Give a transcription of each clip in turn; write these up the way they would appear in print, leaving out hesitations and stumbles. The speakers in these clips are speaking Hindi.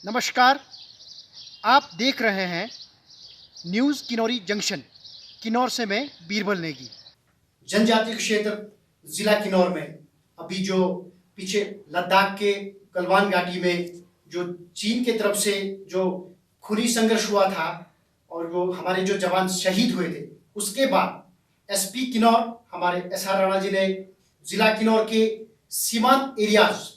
नमस्कार। आप देख रहे हैं न्यूज़ किन्नौरी जंक्शन। किन्नौर से मैं बीरबल नेगी। जनजातीय क्षेत्र जिला किन्नौर में अभी जो पीछे लद्दाख के गलवान घाटी में जो चीन के तरफ से जो खूनी संघर्ष हुआ था और वो हमारे जो जवान शहीद हुए थे, उसके बाद एसपी किन्नौर हमारे SR राणा जी ने जिला किन्नौर के सीमांत एरियाज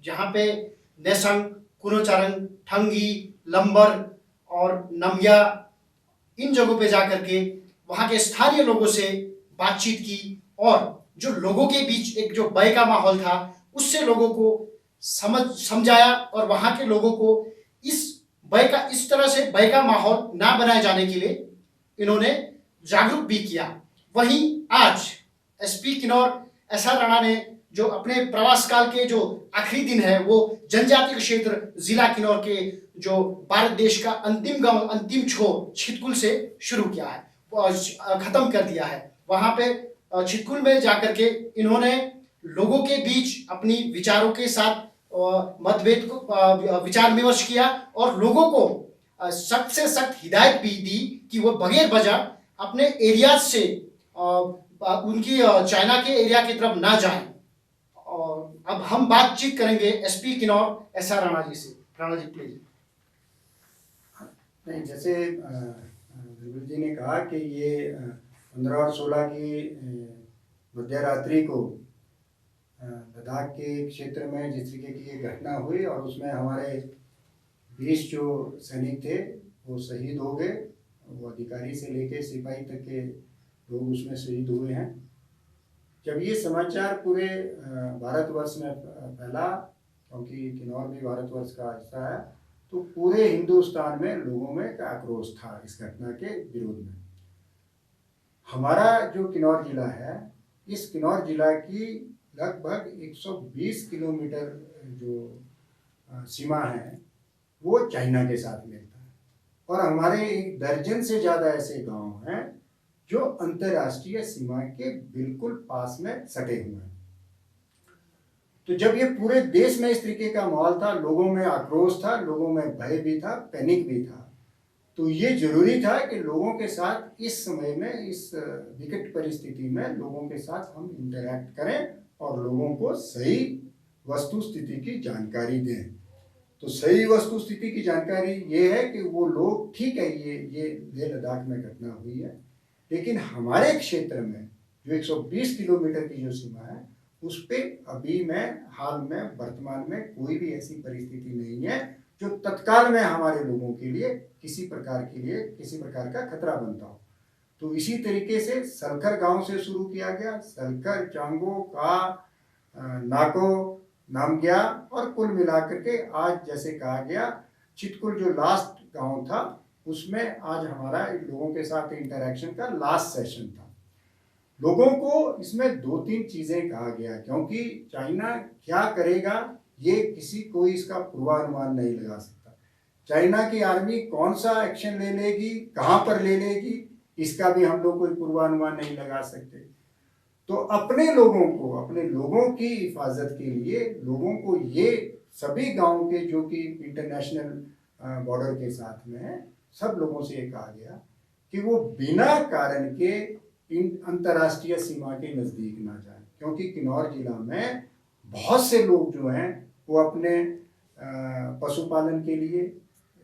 जहाँ पे नेसंग, कुनोचारंग, ठंगी, लंबर और नमग्या, इन जगहों पे जाकर के वहाँ के स्थानीय लोगों से बातचीत की और जो लोगों के बीच एक जो भय का माहौल था, उससे लोगों को समझाया और वहाँ के लोगों को इस तरह से भय का माहौल ना बनाए जाने के लिए इन्होंने जागरूक भी किया। वहीं आज एसपी किन्नौर SR राणा ने जो अपने प्रवास काल के जो आखिरी दिन है वो जनजातीय क्षेत्र जिला किन्नौर के जो भारत देश का अंतिम गांव, अंतिम छोर छितकुल से शुरू किया है, खत्म कर दिया है। वहां पे छितकुल में जाकर के इन्होंने लोगों के बीच अपनी विचारों के साथ मतभेद को विचार विमर्श किया और लोगों को सख्त से सख्त हिदायत भी दी कि वो बगैर वजह अपने एरियाज से उनकी चाइना के एरिया की तरफ ना जाएं। और अब हम बातचीत करेंगे एसपी किन्नौर SR राणा जी से। राणा जी प्लीज। नहीं, जैसे बिरबल जी ने कहा कि ये 15 और 16 की मध्य रात्रि को लद्दाख के क्षेत्र में जिस तरीके की ये घटना हुई और उसमें हमारे 20 जो सैनिक थे वो शहीद हो गए। वो अधिकारी से लेके सिपाही तक के लोग उसमें शहीद हुए हैं। जब ये समाचार पूरे भारतवर्ष में फैला, क्योंकि किन्नौर भी भारतवर्ष का हिस्सा है, तो पूरे हिंदुस्तान में लोगों में एक आक्रोश था इस घटना के विरोध में। हमारा जो किन्नौर जिला है, इस किन्नौर जिला की लगभग 120 किलोमीटर जो सीमा है वो चाइना के साथ मिलता है और हमारे 1 दर्जन से ज़्यादा ऐसे गांव हैं जो अंतर्राष्ट्रीय सीमा के बिल्कुल पास में सटे हुए हैं। तो जब ये पूरे देश में इस तरीके का माहौल था, लोगों में आक्रोश था, लोगों में भय भी था, पैनिक भी था, तो ये जरूरी था कि लोगों के साथ इस समय में, इस विकट परिस्थिति में लोगों के साथ हम इंटरैक्ट करें और लोगों को सही वस्तु स्थिति की जानकारी दें। तो सही वस्तु स्थिति की जानकारी ये है कि वो लोग, ठीक है, ये लेह लद्दाख में घटना हुई है, लेकिन हमारे क्षेत्र में जो 120 किलोमीटर की जो सीमा है उस पर अभी में हाल में वर्तमान में कोई भी ऐसी परिस्थिति नहीं है जो तत्काल में हमारे लोगों के लिए किसी प्रकार का खतरा बनता हो। तो इसी तरीके से सलखर गांव से शुरू किया गया। सलखर, चांगो का, नाको, नामग्या और कुल मिलाकर के आज जैसे कहा गया छितकुल जो लास्ट गांव था, उसमें आज हमारा लोगों के साथ इंटरैक्शन का लास्ट सेशन था। लोगों को इसमें 2-3 चीजें कहा गया, क्योंकि चाइना क्या करेगा ये किसी कोई इसका पूर्वानुमान नहीं लगा सकता। चाइना की आर्मी कौन सा एक्शन ले लेगी, कहां पर ले लेगी, इसका भी हम लोग कोई पूर्वानुमान नहीं लगा सकते। तो अपने लोगों की हिफाजत के लिए लोगों को ये सभी गांव के जो कि इंटरनेशनल बॉर्डर के साथ में है, सब लोगों से ये कहा गया कि वो बिना कारण के इन अंतर्राष्ट्रीय सीमा के नज़दीक ना जाएं, क्योंकि किन्नौर जिला में बहुत से लोग जो हैं वो अपने पशुपालन के लिए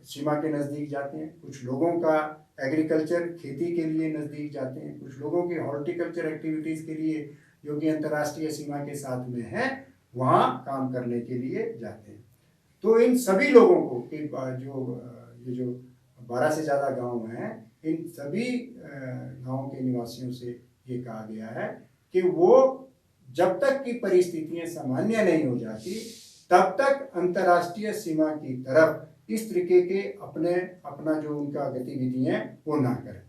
सीमा के नज़दीक जाते हैं, कुछ लोगों का एग्रीकल्चर खेती के लिए नज़दीक जाते हैं, कुछ लोगों की हॉर्टिकल्चर एक्टिविटीज़ के लिए जो कि अंतर्राष्ट्रीय सीमा के साथ में है वहाँ काम करने के लिए जाते हैं। तो इन सभी लोगों को जो 12 से ज़्यादा गांव हैं, इन सभी गांव के निवासियों से ये कहा गया है कि वो जब तक की परिस्थितियां सामान्य नहीं हो जाती तब तक अंतर्राष्ट्रीय सीमा की तरफ इस तरीके के अपना जो उनका गतिविधि है वो ना करें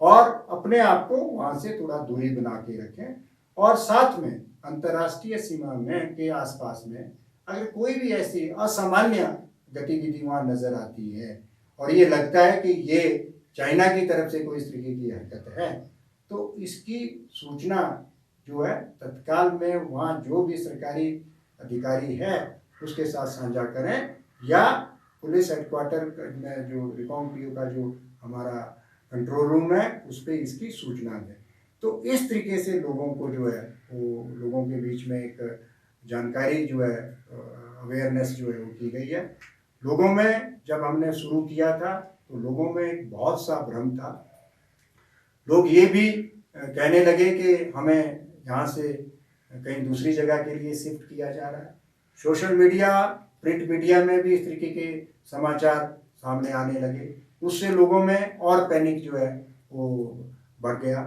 और अपने आप को वहाँ से थोड़ा दूरी बना के रखें। और साथ में अंतर्राष्ट्रीय सीमा में के आसपास में अगर कोई भी ऐसी असामान्य गतिविधि वहाँ नजर आती है और ये लगता है कि ये चाइना की तरफ से कोई इस तरीके की हरकत है, तो इसकी सूचना जो है तत्काल में वहाँ जो भी सरकारी अधिकारी है उसके साथ साझा करें या पुलिस हेडक्वार्टर में जो रिकांगपिओ का जो हमारा कंट्रोल रूम है उस पर इसकी सूचना दें। तो इस तरीके से लोगों को जो है वो लोगों के बीच में एक जानकारी जो है अवेयरनेस जो है वो की गई है। लोगों में जब हमने शुरू किया था तो लोगों में एक बहुत सा भ्रम था। लोग ये भी कहने लगे कि हमें यहाँ से कहीं दूसरी जगह के लिए शिफ्ट किया जा रहा है। सोशल मीडिया, प्रिंट मीडिया में भी इस तरीके के समाचार सामने आने लगे। उससे लोगों में और पैनिक जो है वो बढ़ गया।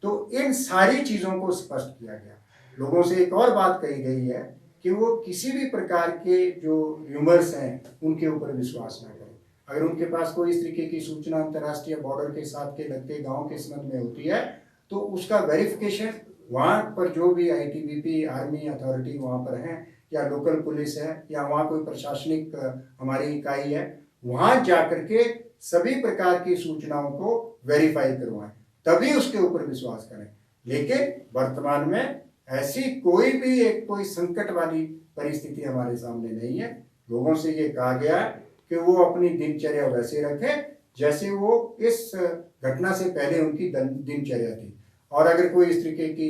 तो इन सारी चीज़ों को स्पष्ट किया गया। लोगों से एक और बात कही गई है कि वो किसी भी प्रकार के जो र्यूमर्स हैं उनके ऊपर विश्वास ना करें। अगर उनके पास कोई इस तरीके की सूचना अंतर्राष्ट्रीय बॉर्डर के साथ के लगते गांव के संबंध में होती है तो उसका वेरिफिकेशन वहाँ पर जो भी आईटीबीपी, आर्मी अथॉरिटी वहाँ पर हैं या लोकल पुलिस है या वहाँ कोई प्रशासनिक हमारी इकाई है, वहाँ जाकर के सभी प्रकार की सूचनाओं को वेरीफाई करवाएं, तभी उसके ऊपर विश्वास करें। लेकिन वर्तमान में ऐसी कोई संकट वाली परिस्थिति हमारे सामने नहीं है। लोगों से ये कहा गया है कि वो अपनी दिनचर्या वैसे रखें जैसे वो इस घटना से पहले उनकी दिनचर्या थी। और अगर कोई इस तरीके की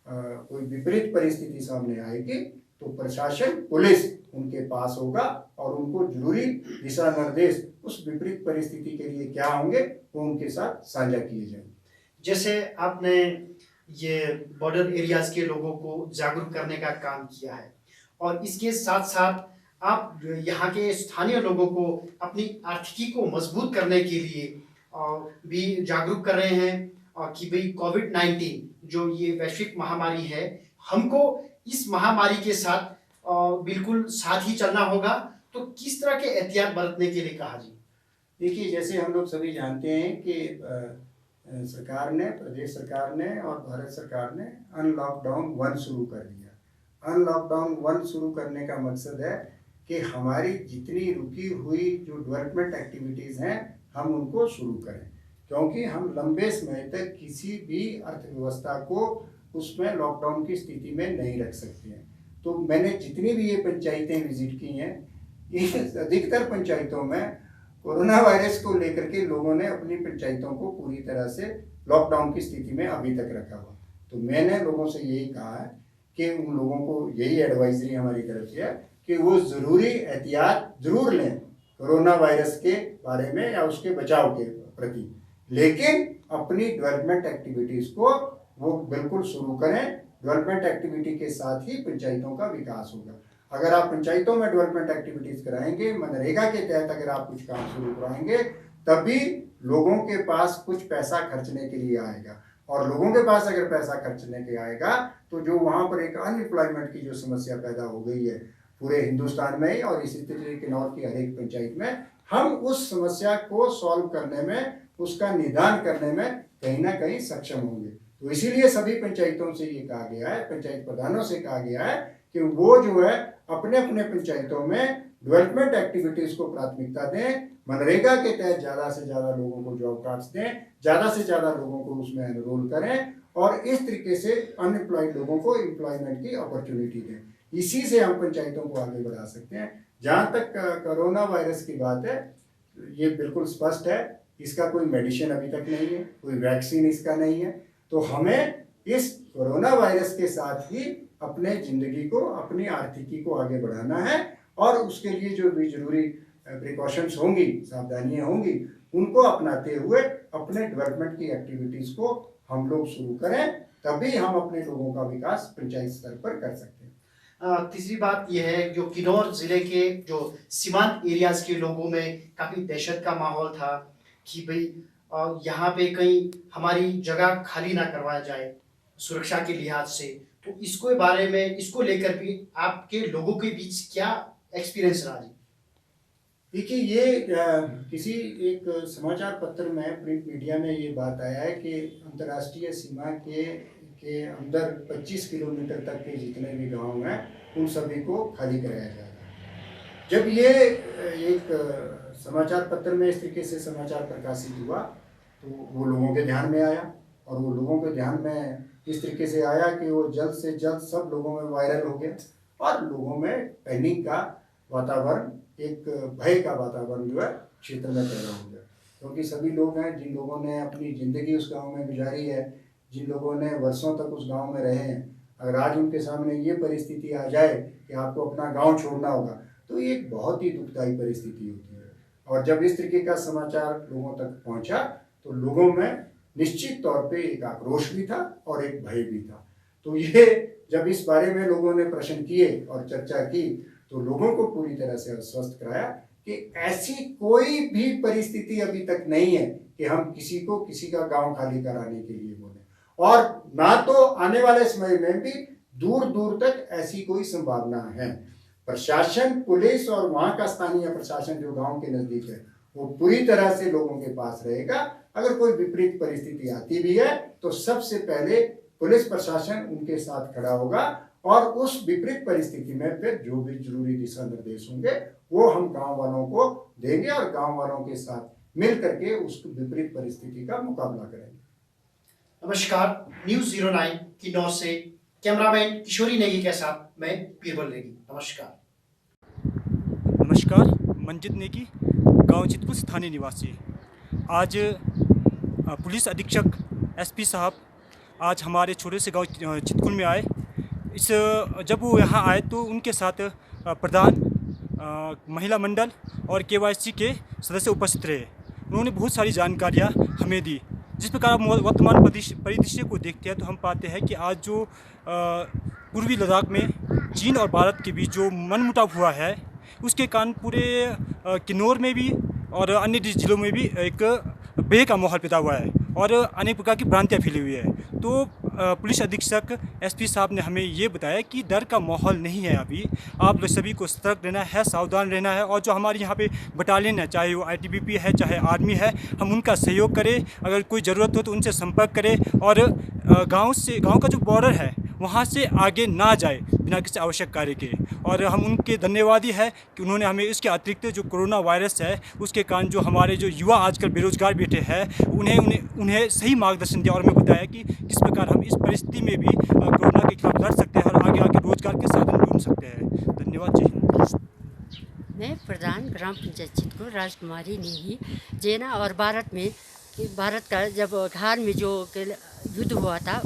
कोई विपरीत परिस्थिति सामने आएगी तो प्रशासन, पुलिस उनके पास होगा और उनको जरूरी दिशा निर्देश उस विपरीत परिस्थिति के लिए क्या होंगे वो उनके साथ साझा किए जाएंगे। जैसे आपने ये बॉर्डर एरियाज के लोगों को जागरूक करने का काम किया है और इसके साथ साथ आप यहाँ के स्थानीय लोगों को अपनी आर्थिकी को मजबूत करने के लिए भी जागरूक कर रहे हैं कि भाई कोविड-19 जो ये वैश्विक महामारी है, हमको इस महामारी के साथ बिल्कुल साथ ही चलना होगा। तो किस तरह के एहतियात बरतने के लिए कहा जी? देखिए, जैसे हम लोग सभी जानते हैं कि सरकार ने, प्रदेश सरकार ने और भारत सरकार ने अनलॉकडाउन 1 शुरू कर दिया। अनलॉकडाउन 1 शुरू करने का मकसद है कि हमारी जितनी रुकी हुई जो डेवलपमेंट एक्टिविटीज़ हैं हम उनको शुरू करें, क्योंकि हम लंबे समय तक किसी भी अर्थव्यवस्था को उसमें लॉकडाउन की स्थिति में नहीं रख सकते हैं। तो मैंने जितनी भी ये पंचायतें विजिट की हैं, इन अधिकतर पंचायतों में कोरोना वायरस को लेकर के लोगों ने अपनी पंचायतों को पूरी तरह से लॉकडाउन की स्थिति में अभी तक रखा हुआ। तो मैंने लोगों से यही कहा है कि उन लोगों को यही एडवाइजरी हमारी तरफ से है कि वो ज़रूरी एहतियात ज़रूर लें कोरोना वायरस के बारे में या उसके बचाव के प्रति, लेकिन अपनी डेवलपमेंट एक्टिविटीज़ को वो बिल्कुल शुरू करें। डेवलपमेंट एक्टिविटी के साथ ही पंचायतों का विकास होगा। अगर आप पंचायतों में डेवलपमेंट एक्टिविटीज़ कराएंगे, मनरेगा के तहत अगर आप कुछ काम शुरू कराएंगे, तभी लोगों के पास कुछ पैसा खर्चने के लिए आएगा। और लोगों के पास अगर पैसा खर्चने के आएगा तो जो वहाँ पर एक अनएम्प्लॉयमेंट की जो समस्या पैदा हो गई है पूरे हिंदुस्तान में ही और इसी तरीके किन्नौर की हर एक पंचायत में, हम उस समस्या को सॉल्व करने में, उसका निदान करने में कहीं ना कहीं सक्षम होंगे। तो इसीलिए सभी पंचायतों से ये कहा गया है, पंचायत प्रधानों से कहा गया है कि वो जो है अपने अपने पंचायतों में डेवलपमेंट एक्टिविटीज़ को प्राथमिकता दें, मनरेगा के तहत ज़्यादा से ज़्यादा लोगों को जॉब कार्ड्स दें, ज़्यादा से ज़्यादा लोगों को उसमें एनरोल करें और इस तरीके से अनएम्प्लॉयड लोगों को एम्प्लॉयमेंट की अपॉर्चुनिटी दें। इसी से हम पंचायतों को आगे बढ़ा सकते हैं। जहाँ तक कोरोना वायरस की बात है, ये बिल्कुल स्पष्ट है, इसका कोई मेडिसिन अभी तक नहीं है, कोई वैक्सीन इसका नहीं है। तो हमें इस कोरोना वायरस के साथ ही अपने ज़िंदगी को, अपनी आर्थिकी को आगे बढ़ाना है और उसके लिए जो भी जरूरी प्रिकॉशंस होंगी, सावधानियाँ होंगी, उनको अपनाते हुए अपने डेवलपमेंट की एक्टिविटीज़ को हम लोग शुरू करें, तभी हम अपने लोगों का विकास पंचायत स्तर पर कर सकते हैं। तीसरी बात यह है, जो किन्नौर ज़िले के जो सीमांत एरियाज़ के लोगों में काफ़ी दहशत का माहौल था कि भाई यहाँ पे कहीं हमारी जगह खाली ना करवाया जाए सुरक्षा के लिहाज से। तो इसको बारे में, इसको लेकर भी आपके लोगों के बीच क्या एक्सपीरियंस रहा जी? देखिए, ये किसी एक समाचार पत्र में, प्रिंट मीडिया में ये बात आया है कि अंतर्राष्ट्रीय सीमा के अंदर 25 किलोमीटर तक के जितने भी गांव हैं उन सभी को खाली कराया जाएगा। जब ये एक समाचार पत्र में इस तरीके से समाचार प्रकाशित हुआ तो वो लोगों के ध्यान में आया और वो लोगों के ध्यान में इस तरीके से आया कि वो जल्द से जल्द सब लोगों में वायरल हो गया और लोगों में पैनिक का वातावरण एक भय का वातावरण जो है क्षेत्र में पैदा हो गया, क्योंकि सभी लोग हैं जिन लोगों ने अपनी ज़िंदगी उस गांव में गुजारी है, जिन लोगों ने वर्षों तक उस गांव में रहे हैं, अगर आज उनके सामने ये परिस्थिति आ जाए कि आपको अपना गांव छोड़ना होगा, तो ये एक बहुत ही दुखदायी परिस्थिति होती है। और जब इस तरीके का समाचार लोगों तक पहुंचा तो लोगों में निश्चित तौर पे एक आक्रोश भी था और एक भय भी था। तो ये जब इस बारे में लोगों ने प्रश्न किए और चर्चा की तो लोगों को पूरी तरह से आश्वस्त कराया कि ऐसी कोई भी परिस्थिति अभी तक नहीं है कि हम किसी को किसी का गांव खाली कराने के लिए बोले, और ना तो आने वाले समय में भी दूर दूर तक ऐसी कोई संभावना है। प्रशासन, पुलिस और वहाँ का स्थानीय प्रशासन जो गांव के नज़दीक है वो पूरी तरह से लोगों के पास रहेगा। अगर कोई विपरीत परिस्थिति आती भी है तो सबसे पहले पुलिस प्रशासन उनके साथ खड़ा होगा और उस विपरीत परिस्थिति में फिर जो भी जरूरी दिशा निर्देश होंगे वो हम गांव वालों को देंगे और गांव वालों के साथ मिल करके उस विपरीत परिस्थिति का मुकाबला करेंगे। नमस्कार, न्यूज़ 09 किन्नौर से कैमरामैन किशोरी नेगी के साथ मैं बीरबल नेगी। नमस्कार। नमस्कार, मंजित नेगी, गांव चितकुल स्थानीय निवासी। आज पुलिस अधीक्षक एसपी साहब आज हमारे छोटे से गांव चितकुल में आए। जब वो यहाँ आए तो उनके साथ प्रधान, महिला मंडल और केवाईसी के सदस्य उपस्थित रहे। उन्होंने बहुत सारी जानकारियाँ हमें दी। जिस प्रकार हम वर्तमान परिदृश्य को देखते हैं तो हम पाते हैं कि आज जो पूर्वी लद्दाख में चीन और भारत के बीच जो मनमुटाव हुआ है उसके कारण पूरे किन्नौर में भी और अन्य जिलों में भी एक भय का माहौल पैदा हुआ है और अनेक प्रकार की भ्रांतियाँ फैली हुई है। तो पुलिस अधीक्षक एसपी साहब ने हमें ये बताया कि डर का माहौल नहीं है, अभी आप लोग सभी को सतर्क रहना है, सावधान रहना है और जो हमारे यहाँ पे बटालियन है, चाहे वो आईटीबीपी है चाहे आर्मी है, हम उनका सहयोग करें। अगर कोई ज़रूरत हो तो उनसे संपर्क करें और गाँव का जो बॉर्डर है वहाँ से आगे ना जाए बिना किसी आवश्यक कार्य के। और हम उनके धन्यवादी है कि उन्होंने हमें इसके अतिरिक्त जो कोरोना वायरस है उसके कारण जो हमारे जो युवा आजकल बेरोजगार बैठे हैं उन्हें सही मार्गदर्शन दिया और हमें बताया कि किस प्रकार हम इस परिस्थिति में भी कोरोना के खिलाफ लड़ सकते हैं और आगे रोजगार के साधन ढूंढ सकते हैं। धन्यवाद। जय हिंद। मैं प्रधान ग्राम पंचायत चितकुल राजकुमारी नेगी जेना। और भारत का जब घार में जो युद्ध हुआ था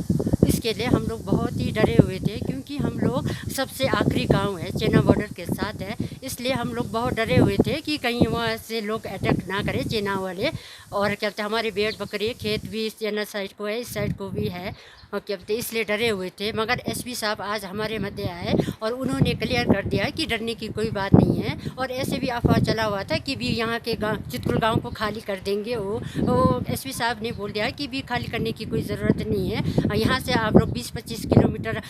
इसके लिए हम लोग बहुत ही डरे हुए थे, क्योंकि हम लोग सबसे आखिरी गांव है, चेना बॉर्डर के साथ है, इसलिए हम लोग बहुत डरे हुए थे कि कहीं वहाँ से लोग अटैक ना करें चेना वाले। और क्या कहते हमारे भेड़ बकरी खेत भी चेना साइड को है, इस साइड को भी है, और क्या कहते इसलिए डरे हुए थे। मगर एसपी साहब आज हमारे मध्य आए और उन्होंने क्लियर कर दिया कि डरने की कोई बात नहीं है। और ऐसे भी अफवाह चला हुआ था कि भी यहाँ के चितकुल गाँव को खाली कर देंगे, वो एसपी साहब ने बोल दिया कि भी खाली करने की कोई ज़रूरत नहीं है। यहाँ से आप लोग 20-25 किलोमीटर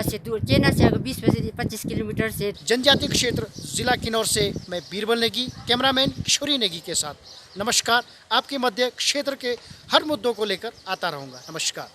से दूर, चेना से अगर 20-25 किलोमीटर से। जनजातीय क्षेत्र जिला किन्नौर से मैं बीरबल नेगी, कैमरामैन किशोरी नेगी के साथ। नमस्कार। आपके मध्य क्षेत्र के हर मुद्दों को लेकर आता रहूँगा। नमस्कार।